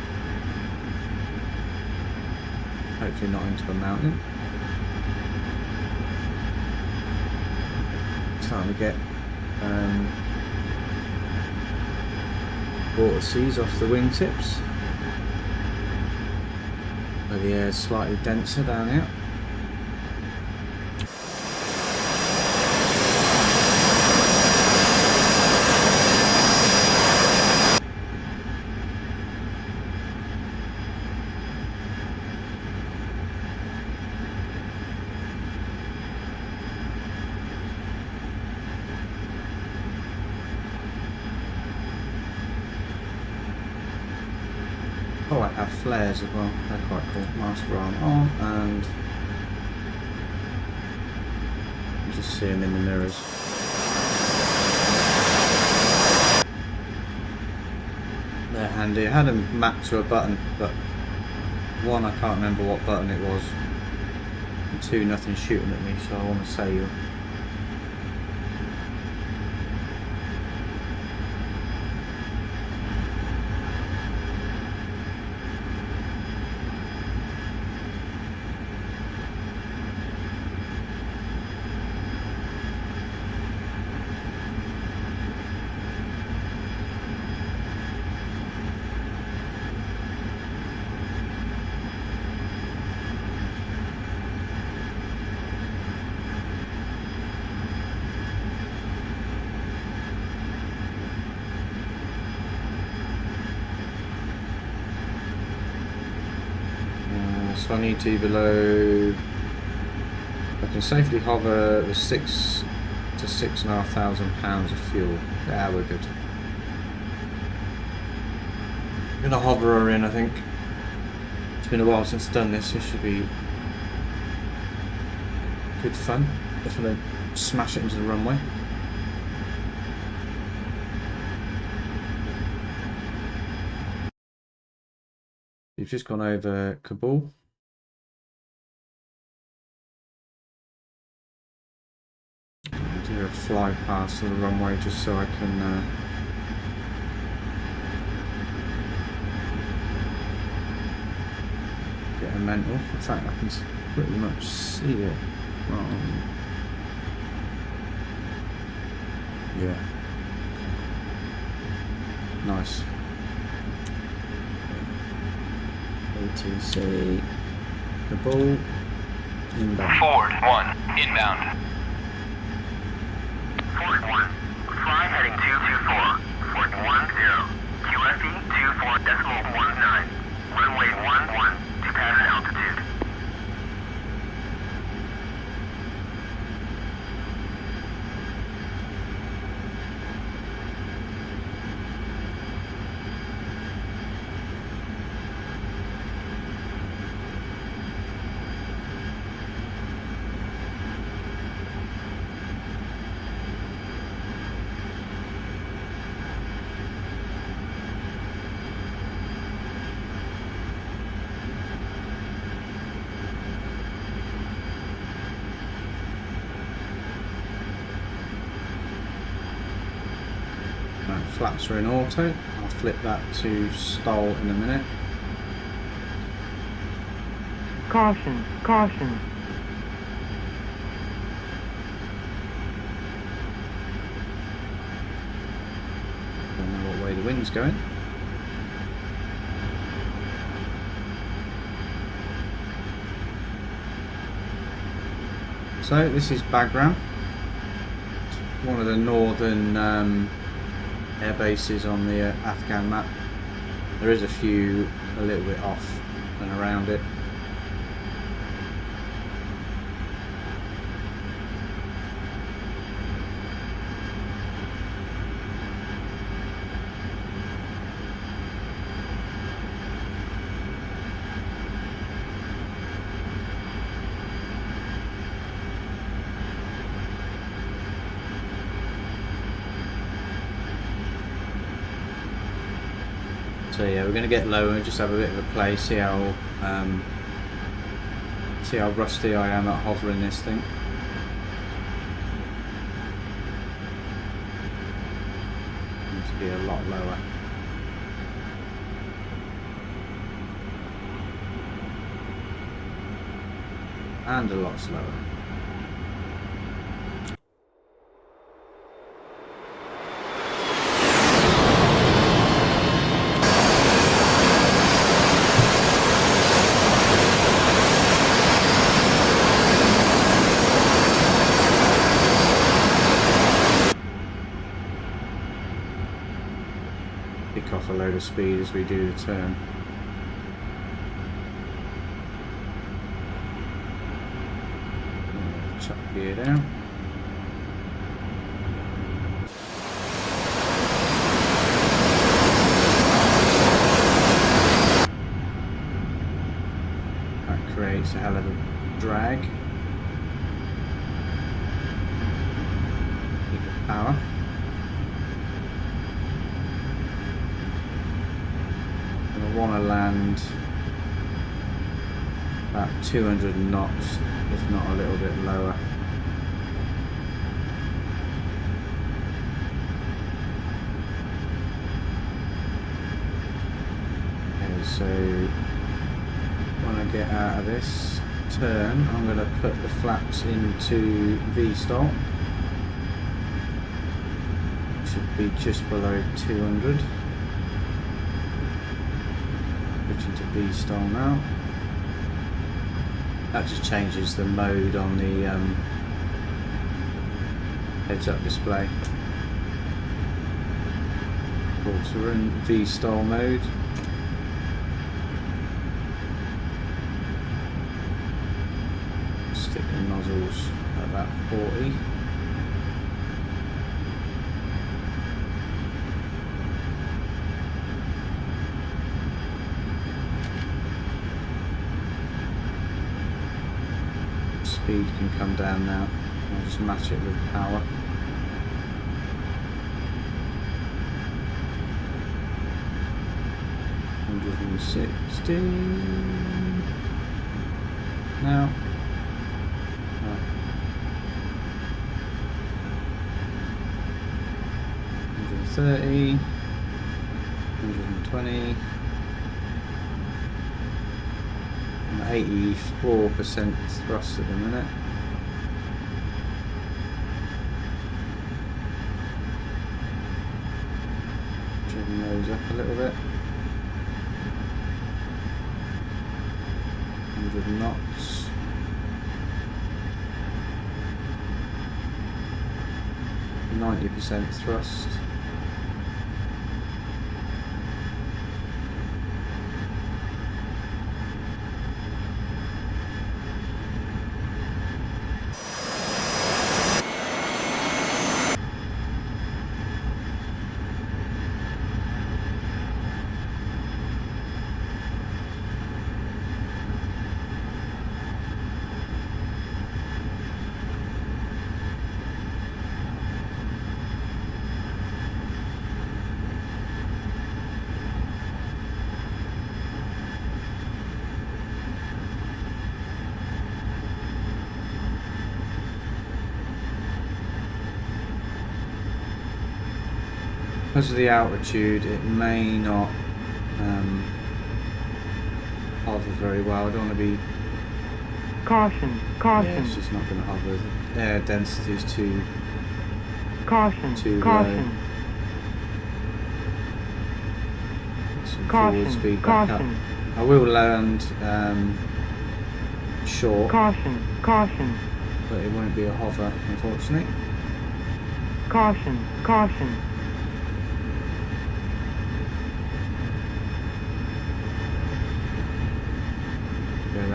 [SPEAKER 1] Hopefully not into a mountain. Starting to get vortices off the wingtips. Where the air is slightly denser down here. Oh, I have flares as well. They're quite cool. Master arm on, and you just see them in the mirrors. They're handy. I had them mapped to a button, but one, I can't remember what button it was, and two, nothing's shooting at me, so I want to save them. So I need to be below. I can safely hover with 6 to 6,500 pounds of fuel. Yeah, we're good. I'm gonna hover her in. I think it's been a while since I've done this. This should be good fun if I don't smash it into the runway. We've just gone over Kabul. Do a fly past on the runway just so I can get a mental. In fact, I can pretty much see it from. Yeah. Nice. ATC Kabul inbound.
[SPEAKER 2] Forward 1, inbound.
[SPEAKER 3] Forward 1, fly heading 224, Fort 10, QFE 24.19, runway 11 to pass altitude.
[SPEAKER 1] Flaps are in auto. I'll flip that to stall in a minute.
[SPEAKER 4] Caution, caution.
[SPEAKER 1] Don't know what way the wind's going. So this is Bagram, one of the northern air bases on the Afghan map. There is a few a little bit off and around it. So yeah, we're going to get lower and just have a bit of a play, see how rusty I am at hovering this thing. Needs to be a lot lower. And a lot slower. Pick off a load of speed as we do the turn. Chuck gear down. That creates a hell of a drag. Keep the power. I want to land about 200 knots, if not a little bit lower. Okay, so when I get out of this turn, I'm going to put the flaps into V-stall. Should be just below 200. Switching to V-stall now. That just changes the mode on the heads-up display. Cool, so we're in V-stall mode. Stick the nozzles at about 40. Speed can come down now. I'll just match it with power. $160 now. 130, 120. 84% thrust at the minute. Trim those up a little bit. 100 knots. %90 thrust. Because of the altitude, it may not hover very well. I don't want to be...
[SPEAKER 4] Caution, caution.
[SPEAKER 1] Yeah, it's just not going to hover. The air density is too
[SPEAKER 4] Caution,
[SPEAKER 1] low.
[SPEAKER 4] caution.
[SPEAKER 1] Some
[SPEAKER 4] Caution,
[SPEAKER 1] forward speed back up.
[SPEAKER 4] caution.
[SPEAKER 1] I will land short,
[SPEAKER 4] Caution, caution.
[SPEAKER 1] but it won't be a hover, unfortunately.
[SPEAKER 4] Caution, caution.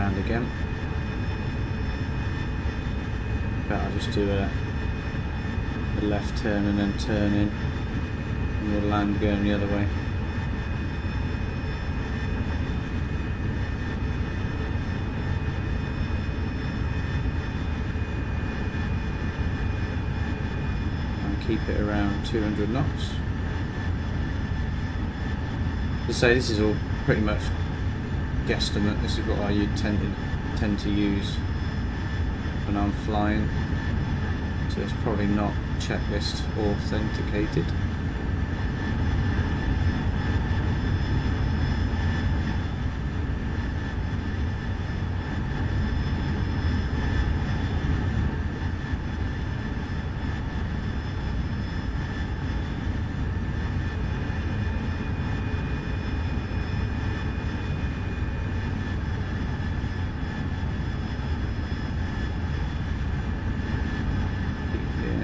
[SPEAKER 1] around again. But I'll just do a left turn and then turn in, and we'll land going the other way. And keep it around 200 knots. To say this is all pretty much guesstimate. This is what I tend to use when I'm flying, so it's probably not checklist authenticated.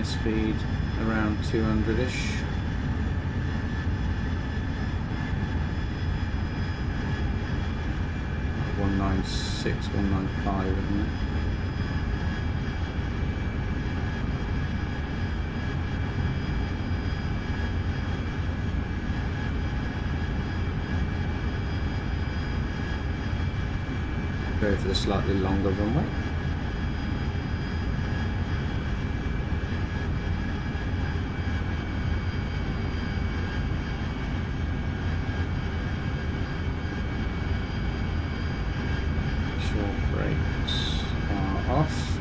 [SPEAKER 1] Speed around 200-ish. Like 196, 195, isn't it? Go for the slightly longer runway. Off.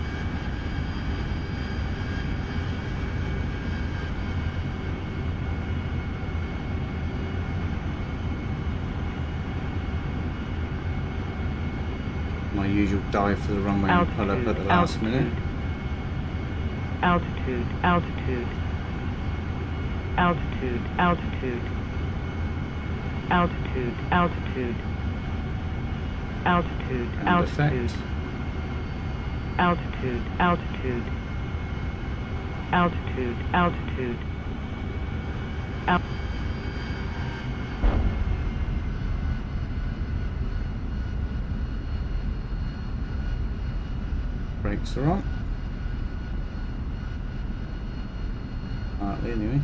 [SPEAKER 1] My usual dive for the runway and pull up at the last minute.
[SPEAKER 4] Altitude, altitude. Altitude, altitude. Altitude, altitude. Altitude,
[SPEAKER 1] And
[SPEAKER 4] altitude.
[SPEAKER 1] effect.
[SPEAKER 4] Altitude, altitude. Altitude, altitude.
[SPEAKER 1] Brakes are on. Partly anyway.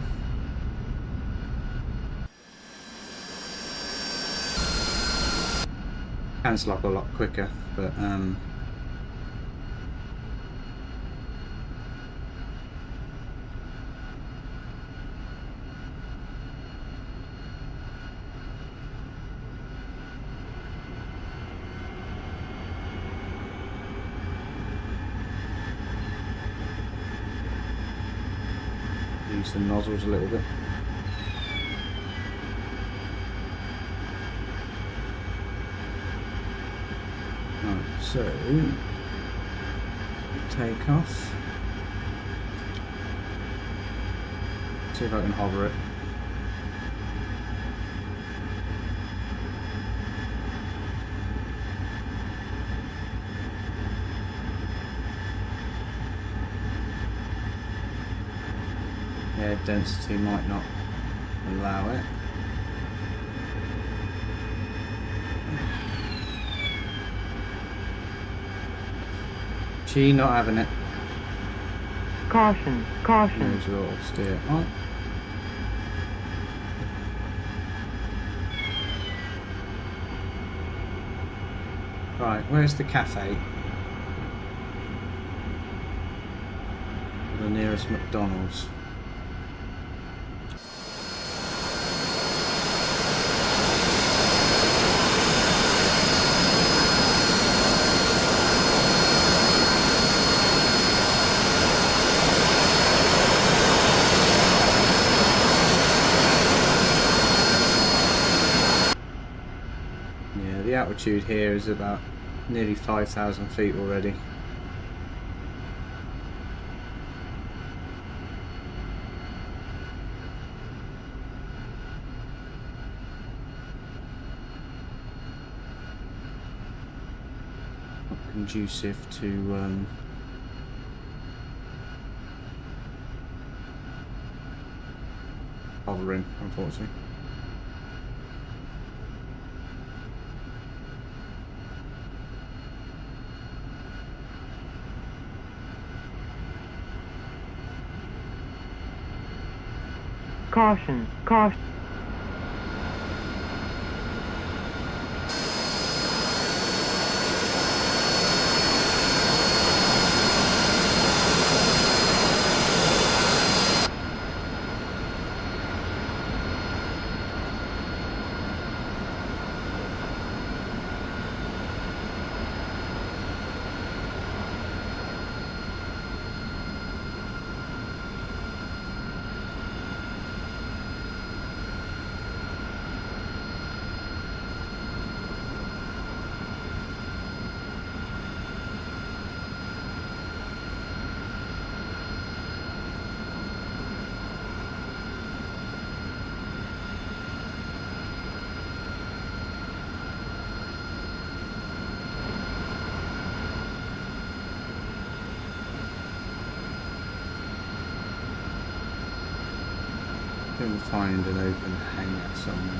[SPEAKER 1] Can slop a lot quicker, but use the nozzles a little bit. Right, so take off. See if I can hover it. Air density might not allow it. She not having it.
[SPEAKER 4] Caution, caution.
[SPEAKER 1] There's your steer on. Right, where's the cafe? The nearest McDonald's. The altitude here is about nearly 5,000 feet already. Not conducive to hovering, unfortunately.
[SPEAKER 4] Caution, caution.
[SPEAKER 1] We'll find an open hangar somewhere.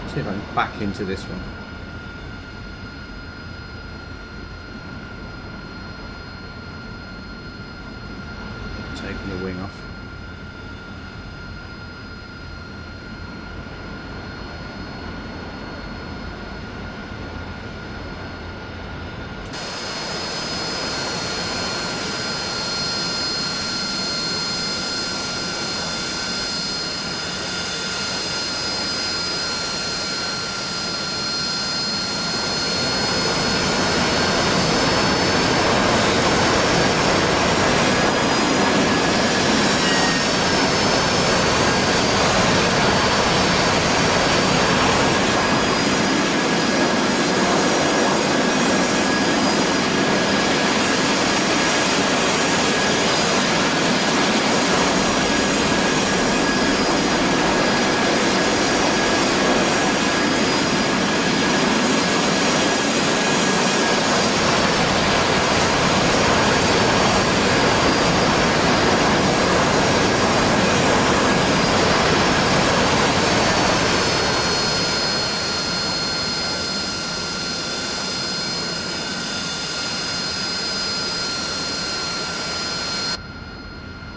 [SPEAKER 1] See if I can back into this one. Taking the wing off.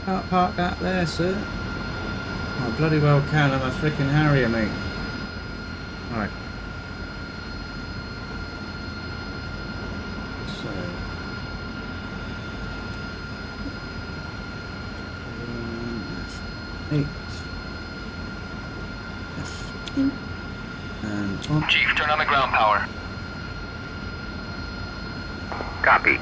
[SPEAKER 1] Can't park that there, sir. Oh, bloody well can. I'm a freaking Harrier, mate. Right. So. F8. F2. And on.
[SPEAKER 2] Chief, turn on the ground power.
[SPEAKER 3] Copy.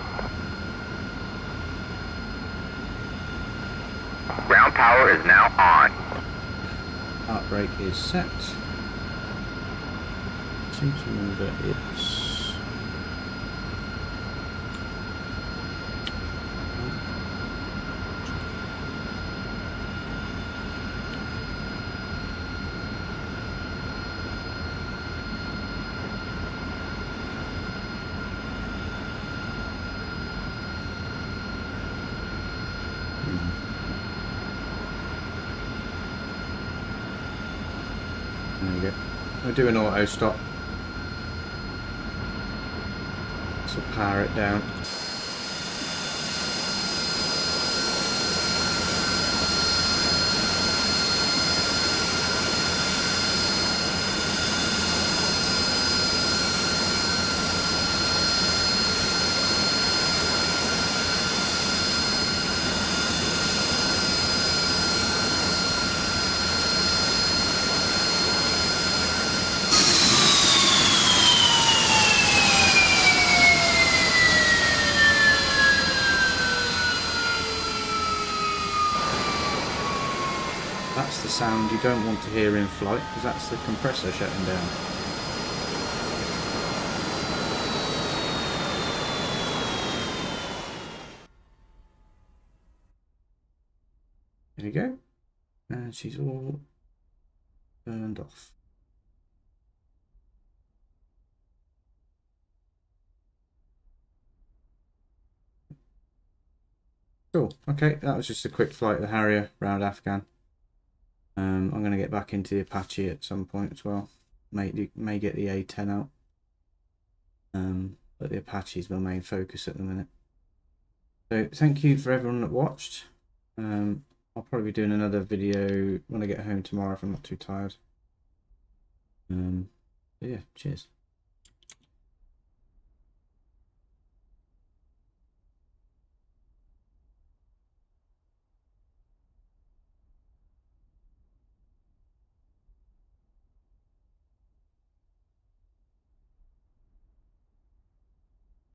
[SPEAKER 3] Ground power is now on.
[SPEAKER 1] Heart brake is set. Seating order is. There we go. We'll do an auto stop. will power it down. That's the sound you don't want to hear in flight, because that's the compressor shutting down. There we go. And she's all turned off. Cool. Okay, that was just a quick flight of the Harrier around Afghan. I'm going to get back into the Apache at some point as well. May get the A10 out. But the Apache is my main focus at the minute. So thank you for everyone that watched. I'll probably be doing another video when I get home tomorrow if I'm not too tired. Yeah, cheers.